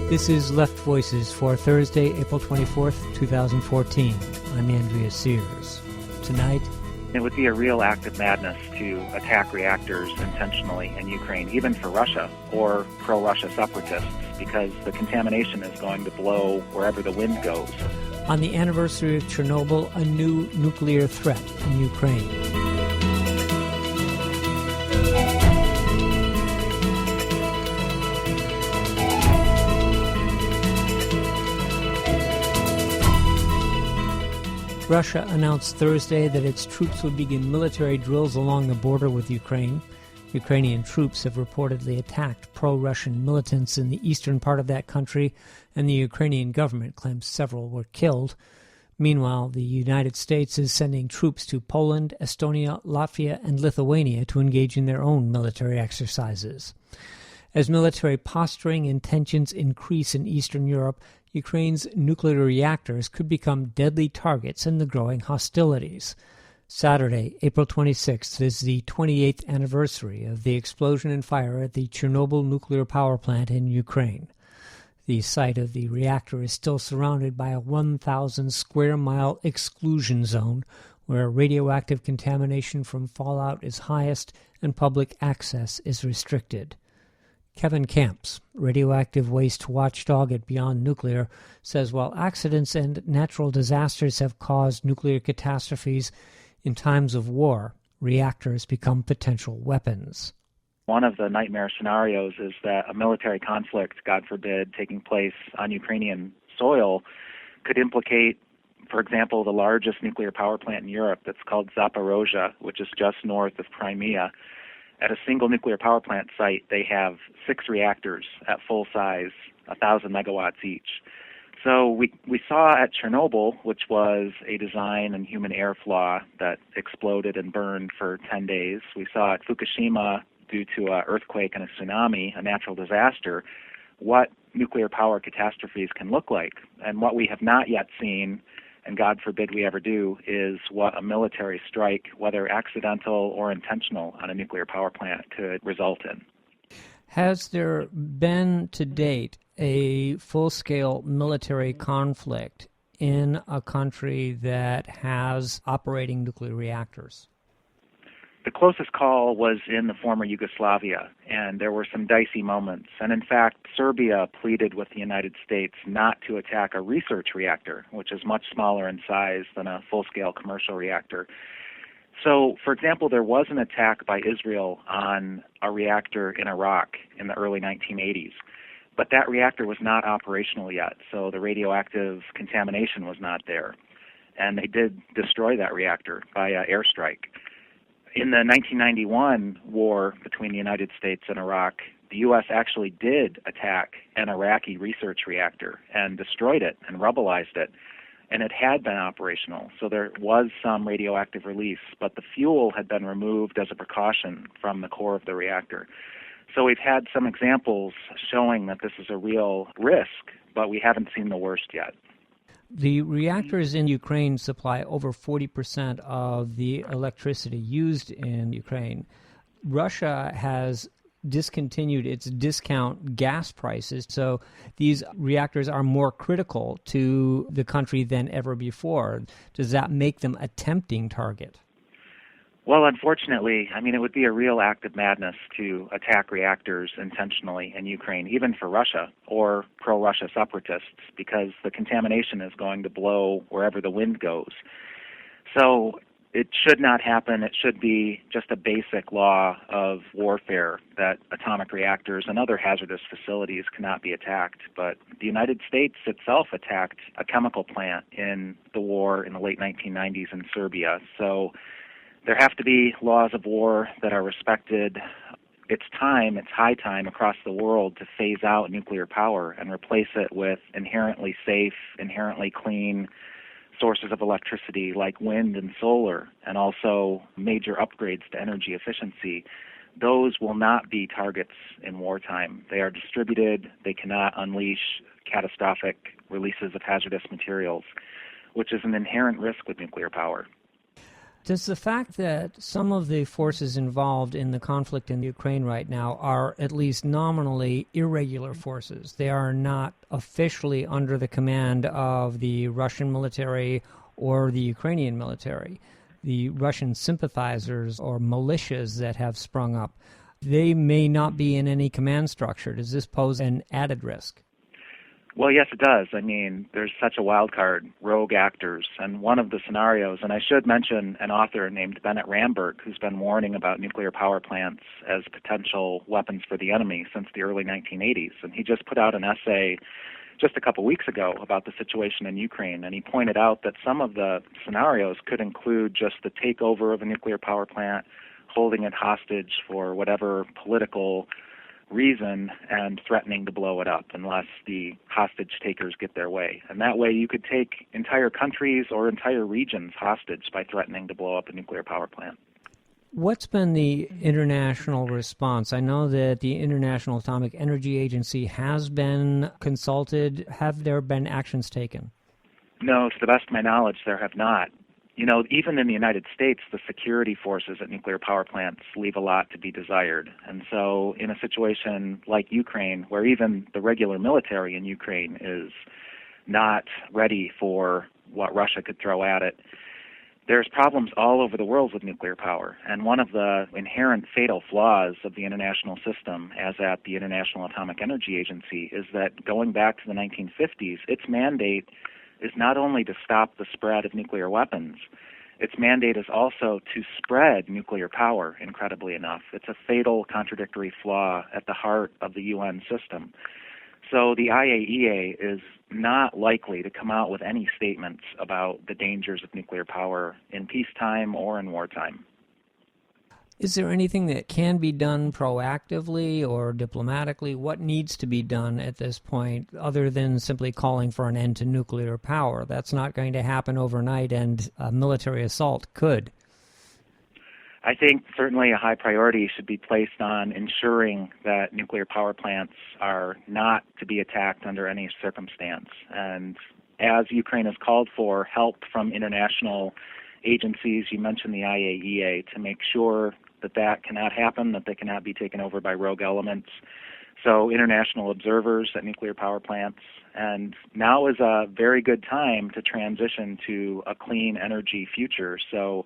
This is Left Voices for Thursday, April 24th, 2014. I'm Andrea Sears. Tonight, it would be a real act of madness to attack reactors intentionally in Ukraine, even for Russia or pro-Russia separatists, because the contamination is going to blow wherever the wind goes. On the anniversary of Chernobyl, a new nuclear threat in Ukraine. Russia announced Thursday that its troops would begin military drills along the border with Ukraine. Ukrainian troops have reportedly attacked pro-Russian militants in the eastern part of that country, and the Ukrainian government claims several were killed. Meanwhile, the United States is sending troops to Poland, Estonia, Latvia, and Lithuania to engage in their own military exercises. As military posturing and tensions increase in Eastern Europe, Ukraine's nuclear reactors could become deadly targets in the growing hostilities. Saturday, April 26th, is the 28th anniversary of the explosion and fire at the Chernobyl Nuclear Power Plant in Ukraine. The site of the reactor is still surrounded by a 1,000 square mile exclusion zone where radioactive contamination from fallout is highest and public access is restricted. Kevin Kamps, radioactive waste watchdog at Beyond Nuclear, says while accidents and natural disasters have caused nuclear catastrophes, in times of war, reactors become potential weapons. One of the nightmare scenarios is that a military conflict, God forbid, taking place on Ukrainian soil could implicate, for example, the largest nuclear power plant in Europe that's called Zaporozhye, which is just north of Crimea. At a single nuclear power plant site, they have 6 reactors at full size, 1,000 megawatts each. So we saw at Chernobyl, which was a design and human error flaw that exploded and burned for 10 days. We saw at Fukushima, due to an earthquake and a tsunami, a natural disaster, what nuclear power catastrophes can look like. And what we have not yet seen, and God forbid we ever do, is what a military strike, whether accidental or intentional, on a nuclear power plant could result in. Has there been to date a full-scale military conflict in a country that has operating nuclear reactors? The closest call was in the former Yugoslavia, and there were some dicey moments. And in fact, Serbia pleaded with the United States not to attack a research reactor, which is much smaller in size than a full-scale commercial reactor. So, for example, there was an attack by Israel on a reactor in Iraq in the early 1980s. But that reactor was not operational yet, so the radioactive contamination was not there. And they did destroy that reactor by airstrike. In the 1991 war between the United States and Iraq, the U.S. actually did attack an Iraqi research reactor and destroyed it and rubblized it. And it had been operational, so there was some radioactive release, but the fuel had been removed as a precaution from the core of the reactor. So we've had some examples showing that this is a real risk, but we haven't seen the worst yet. The reactors in Ukraine supply over 40% of the electricity used in Ukraine. Russia has discontinued its discount gas prices, so these reactors are more critical to the country than ever before. Does that make them a tempting target? Well, unfortunately, it would be a real act of madness to attack reactors intentionally in Ukraine, even for Russia or pro-Russia separatists, because the contamination is going to blow wherever the wind goes. So it should not happen. It should be just a basic law of warfare that atomic reactors and other hazardous facilities cannot be attacked. But the United States itself attacked a chemical plant in the war in the late 1990s in Serbia. So there have to be laws of war that are respected. It's high time across the world to phase out nuclear power and replace it with inherently safe, inherently clean sources of electricity like wind and solar, and also major upgrades to energy efficiency. Those will not be targets in wartime. They are distributed. They cannot unleash catastrophic releases of hazardous materials, which is an inherent risk with nuclear power. Does the fact that some of the forces involved in the conflict in Ukraine right now are at least nominally irregular forces? They are not officially under the command of the Russian military or the Ukrainian military. The Russian sympathizers or militias that have sprung up, they may not be in any command structure. Does this pose an added risk? Well, yes, it does. I mean, there's such a wild card, rogue actors, and one of the scenarios, and I should mention an author named Bennett Rambert, who's been warning about nuclear power plants as potential weapons for the enemy since the early 1980s, and he just put out an essay just a couple weeks ago about the situation in Ukraine, and he pointed out that some of the scenarios could include just the takeover of a nuclear power plant, holding it hostage for whatever political reason, and threatening to blow it up unless the hostage takers get their way. And that way you could take entire countries or entire regions hostage by threatening to blow up a nuclear power plant. What's been the international response? I know that the International Atomic Energy Agency has been consulted. Have there been actions taken? No, to the best of my knowledge, there have not. You know, even in the United States, the security forces at nuclear power plants leave a lot to be desired. And so in a situation like Ukraine, where even the regular military in Ukraine is not ready for what Russia could throw at it, there's problems all over the world with nuclear power. And one of the inherent fatal flaws of the international system, as at the International Atomic Energy Agency, is that going back to the 1950s, its mandate is not only to stop the spread of nuclear weapons, its mandate is also to spread nuclear power, incredibly enough. It's a fatal contradictory flaw at the heart of the UN system. So the IAEA is not likely to come out with any statements about the dangers of nuclear power in peacetime or in wartime. Is there anything that can be done proactively or diplomatically? What needs to be done at this point other than simply calling for an end to nuclear power? That's not going to happen overnight, and a military assault could. I think certainly a high priority should be placed on ensuring that nuclear power plants are not to be attacked under any circumstance. And as Ukraine has called for help from international agencies, you mentioned the IAEA, to make sure that cannot happen, that they cannot be taken over by rogue elements. So international observers at nuclear power plants. And now is a very good time to transition to a clean energy future. So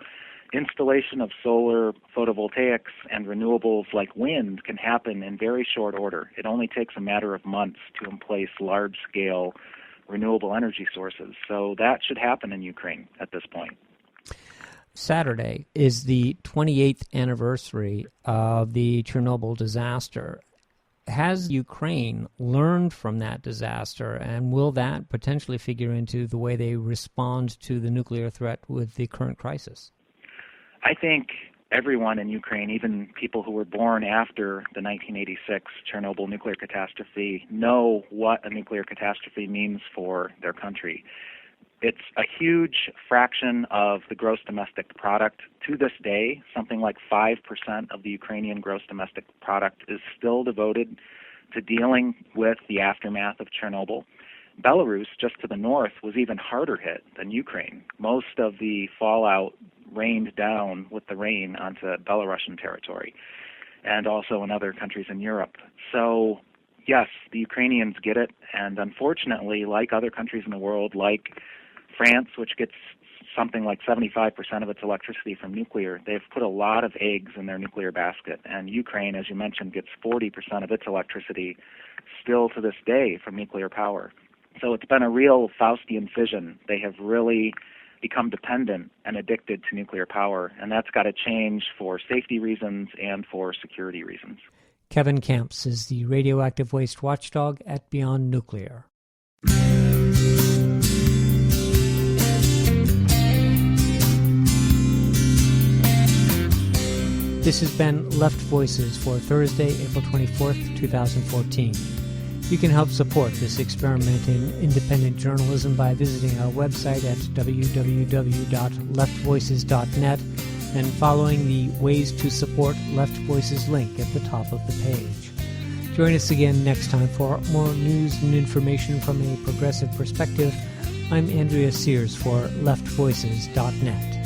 installation of solar, photovoltaics, and renewables like wind can happen in very short order. It only takes a matter of months to emplace large-scale renewable energy sources. So that should happen in Ukraine at this point. Saturday is the 28th anniversary of the Chernobyl disaster. Has Ukraine learned from that disaster, and will that potentially figure into the way they respond to the nuclear threat with the current crisis? I think everyone in Ukraine, even people who were born after the 1986 Chernobyl nuclear catastrophe, know what a nuclear catastrophe means for their country. It's a huge fraction of the gross domestic product. To this day, something like 5% of the Ukrainian gross domestic product is still devoted to dealing with the aftermath of Chernobyl. Belarus, just to the north, was even harder hit than Ukraine. Most of the fallout rained down with the rain onto Belarusian territory and also in other countries in Europe. So, yes, the Ukrainians get it, and unfortunately, like other countries in the world, like France, which gets something like 75% of its electricity from nuclear, they've put a lot of eggs in their nuclear basket. And Ukraine, as you mentioned, gets 40% of its electricity still to this day from nuclear power. So it's been a real Faustian fission. They have really become dependent and addicted to nuclear power, and that's got to change for safety reasons and for security reasons. Kevin Kamps is the radioactive waste watchdog at Beyond Nuclear. This has been Left Voices for Thursday, April 24th, 2014. You can help support this experimenting independent journalism by visiting our website at www.leftvoices.net and following the Ways to Support Left Voices link at the top of the page. Join us again next time for more news and information from a progressive perspective. I'm Andrea Sears for leftvoices.net.